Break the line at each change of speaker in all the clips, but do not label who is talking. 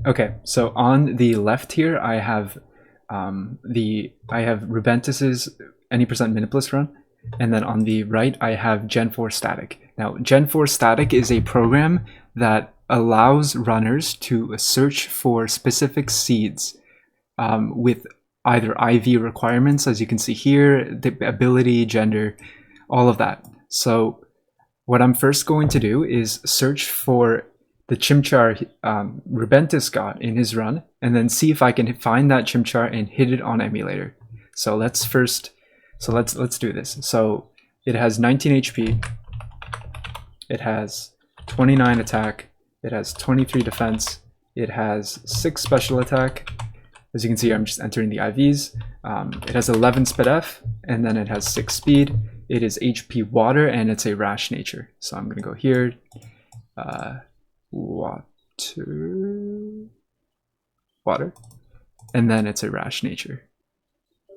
Okay, so on the left here, I have Rubentus's any percent minimalist run, and then on the right, I have Gen 4 static. Now, Gen 4 static is a program that allows runners to search for specific seeds with either IV requirements, as you can see here, the ability, gender, all of that. So what I'm first going to do is search for the Chimchar Rubentus got in his run, and then see if I can find that Chimchar and hit it on emulator. So let's do this. So it has 19 HP, it has 29 attack, it has 23 defense, it has 6 special attack. As you can see, I'm just entering the IVs. It has 11 speed F, and then it has 6 speed. It is HP water, and it's a rash nature. So I'm gonna go here, water, and then it's a rash nature.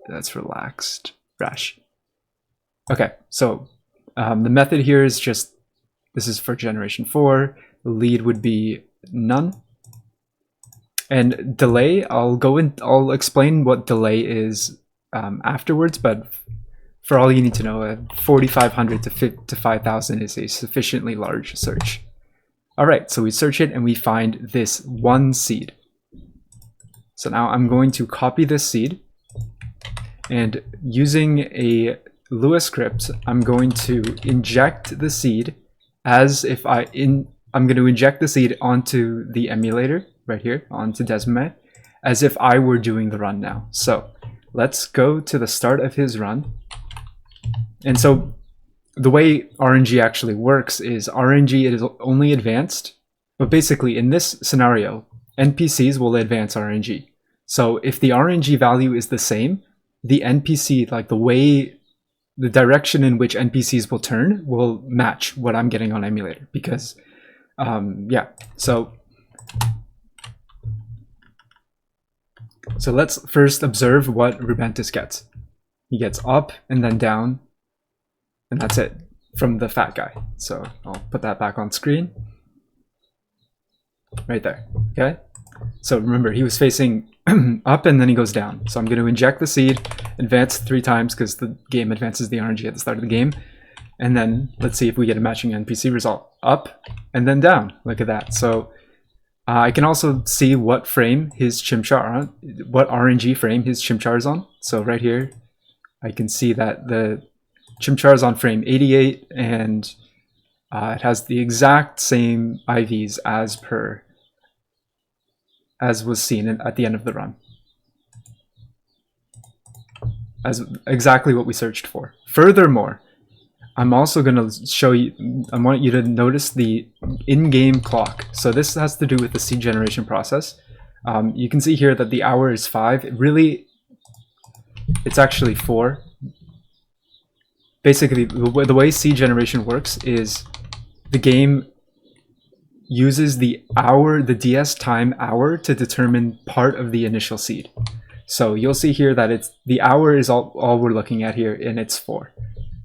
That's relaxed rash. Okay, so the method here is just, this is for generation 4. The lead would be none. And delay, I'll explain what delay is afterwards, but for all you need to know, 4,500 to 5,000 is a sufficiently large search. All right, so we search it and we find this one seed. So now I'm going to copy this seed, and using a Lua script, I'm going to inject the seed as if I'm going to inject the seed onto the emulator right here, onto Desmond, as if I were doing the run now. So let's go to the start of his run. And so the way RNG actually works is RNG is only advanced, but basically in this scenario, NPCs will advance RNG. So if the RNG value is the same, the NPC, like the direction in which NPCs will turn, will match what I'm getting on emulator. Because, yeah, so let's first observe what Rubentus gets. He gets up and then down, and that's it from the fat guy. So I'll put that back on screen. Right there, okay? So remember, he was facing up and then he goes down. So I'm going to inject the seed, advance 3 times because the game advances the RNG at the start of the game. And then let's see if we get a matching NPC result. Up and then down, look at that. So I can also see what frame his Chimchar on, what RNG frame his Chimchar is on. So right here, I can see that the Chimchar is on frame 88, and it has the exact same IVs as was seen at the end of the run. As exactly what we searched for. Furthermore, I'm also going to show you, I want you to notice the in-game clock. So this has to do with the seed generation process. You can see here that the hour is 5. It's actually 4. Basically, the way seed generation works is the game uses the DS time hour to determine part of the initial seed. So you'll see here that the hour is all we're looking at here, and it's 4.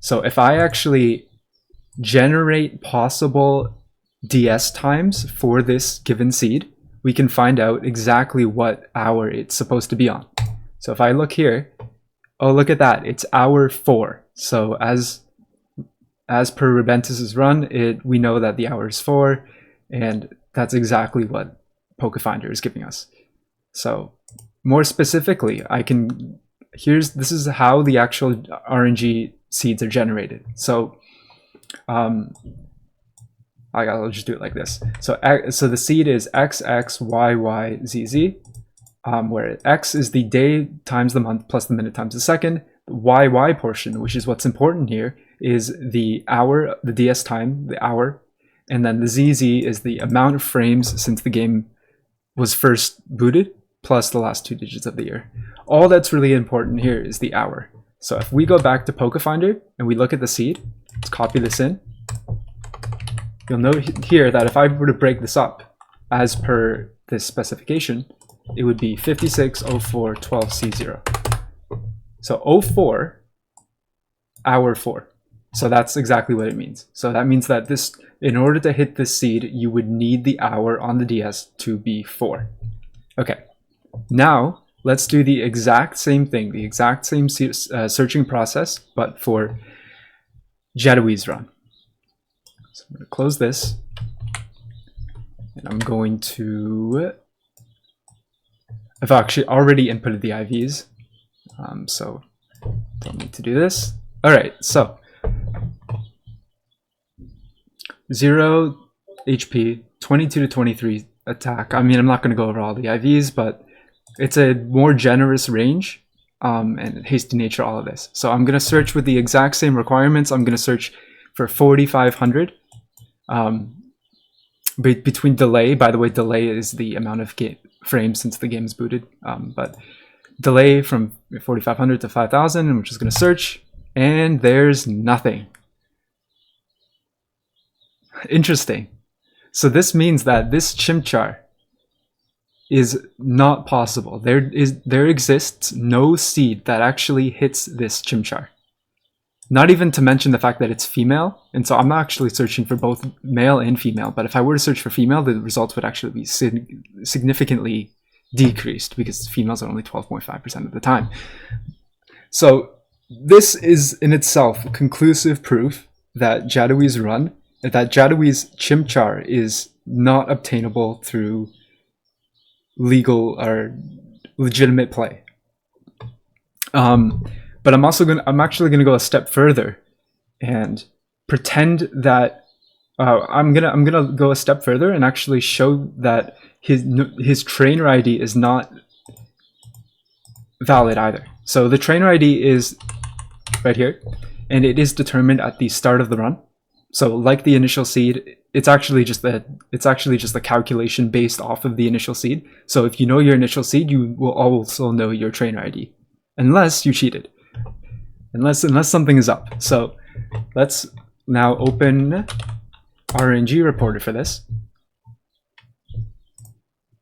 So if I actually generate possible DS times for this given seed, we can find out exactly what hour it's supposed to be on. So if I look here, oh, look at that, it's hour 4. So as per Rubentus's run, we know that the hour is 4, and that's exactly what PokeFinder is giving us. So more specifically, this is how the actual RNG seeds are generated. So I'll just do it like this. So the seed is XXYYZZ, where X is the day times the month plus the minute times the second. The YY portion, which is what's important here, is the hour, the DS time, the hour, and then the ZZ is the amount of frames since the game was first booted, plus the last 2 digits of the year. All that's really important here is the hour. So if we go back to PokeFinder and we look at the seed, let's copy this in. You'll note here that if I were to break this up as per this specification, it would be 560412C0. So 04, hour 4. So that's exactly what it means. So that means that in order to hit this seed, you would need the hour on the DS to be 4. Okay, now let's do the exact same thing, the exact same searching process, but for Jadiwi's run. So I'm going to close this, and I'm going to... I've actually already inputted the IVs, so don't need to do this. All right, so 0 HP, 22 to 23 attack. I mean, I'm not going to go over all the IVs, but it's a more generous range, and hasty nature, all of this. So I'm going to search with the exact same requirements. I'm going to search for 4,500. Between delay, by the way, delay is the amount of frames since the game is booted, but delay from 4,500 to 5,000, and we're just going to search, and there's nothing. Interesting. So this means that this Chimchar is not possible. There exists no seed that actually hits this Chimchar. Not even to mention the fact that it's female, and so I'm not actually searching for both male and female, but if I were to search for female, the results would actually be significantly decreased because females are only 12.5% of the time. So this is in itself conclusive proof that Jadiwi's run, that Jadiwi's Chimchar is not obtainable through legal or legitimate play. But I'm actually gonna go a step further and pretend that I'm gonna go a step further and actually show that his trainer ID is not valid either. So the trainer ID is right here, and it is determined at the start of the run. So like the initial seed, it's actually just a calculation based off of the initial seed. So if you know your initial seed, you will also know your trainer ID, unless you cheated. Unless something is up. So let's now open RNG reporter for this.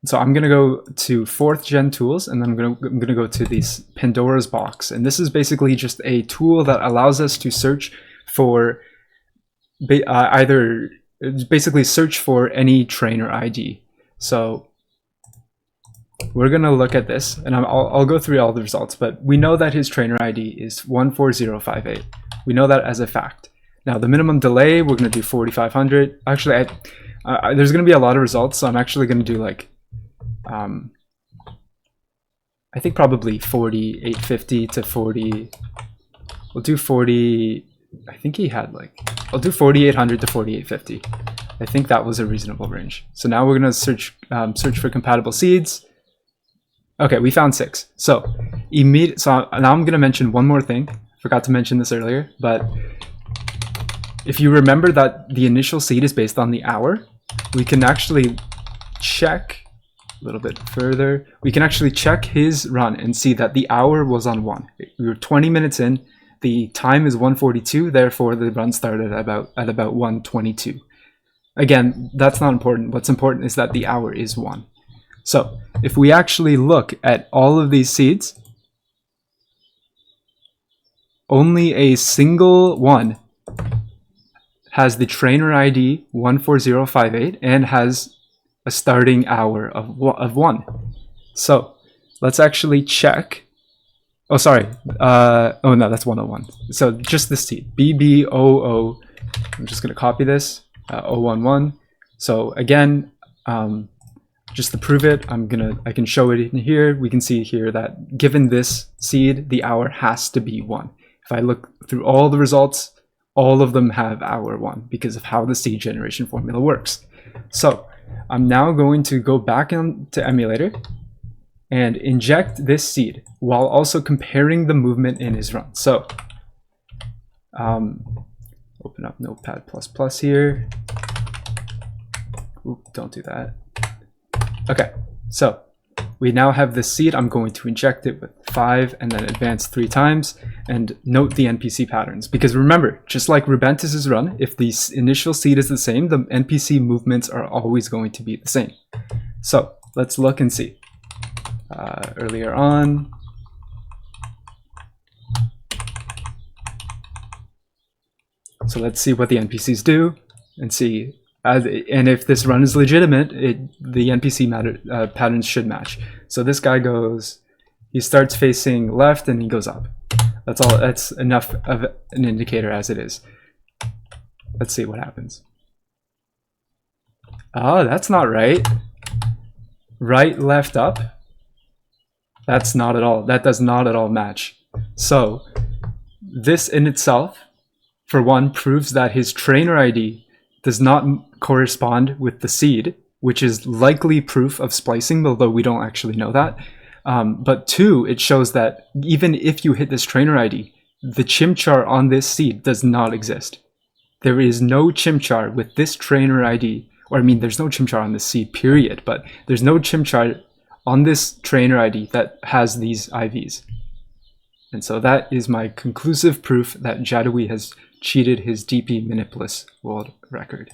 So I'm gonna go to 4th gen tools, and then I'm gonna go to this Pandora's box, and this is basically just a tool that allows us to search for basically search for any trainer ID. So we're going to look at this, and I'll go through all the results, but we know that his trainer ID is 14058. We know that as a fact. Now, the minimum delay, we're going to do 4,500. Actually, there's going to be a lot of results, so I'm actually going to do like, I think probably 4,850 to 40. We'll do 40. I think he had like, I'll do 4,800 to 4,850. I think that was a reasonable range. So now we're going to search for compatible seeds. Okay, we found 6. So now I'm going to mention one more thing. Forgot to mention this earlier, but if you remember that the initial seed is based on the hour, we can actually check a little bit further. We can actually check his run and see that the hour was on 1. We were 20 minutes in. The time is 1:42. Therefore, the run started at about 1:22. Again, that's not important. What's important is that the hour is 1. So if we actually look at all of these seeds, only a single one has the trainer ID 14058 and has a starting hour of 1. So let's actually check. Oh, sorry. Oh no, that's 101. So just this seed, BB00. I'm just going to copy this, 011. So again, just to prove it, I can show it in here. We can see here that given this seed, the hour has to be 1. If I look through all the results, all of them have hour 1 because of how the seed generation formula works. So I'm now going to go back into emulator and inject this seed while also comparing the movement in his run. So open up Notepad++ here. Oop, don't do that. Okay, so we now have this seed. I'm going to inject it with 5 and then advance 3 times and note the NPC patterns. Because remember, just like Rubentus's run, if the initial seed is the same, the NPC movements are always going to be the same. So let's look and see. Earlier on, so let's see what the NPCs do and see And if this run is legitimate, the NPC patterns should match. So this guy goes, he starts facing left and he goes up. That's all. That's enough of an indicator as it is. Let's see what happens. Oh, that's not right. Right, left, up. That's not at all. That does not at all match. So this in itself, for one, proves that his trainer ID does not correspond with the seed, which is likely proof of splicing, although we don't actually know that. But two, it shows that even if you hit this trainer ID, the Chimchar on this seed does not exist. There is no Chimchar with this trainer ID, or I mean, there's no Chimchar on this seed, period, but there's no Chimchar on this trainer ID that has these IVs. And so that is my conclusive proof that Jadiwi has cheated his DP Miniplus world record.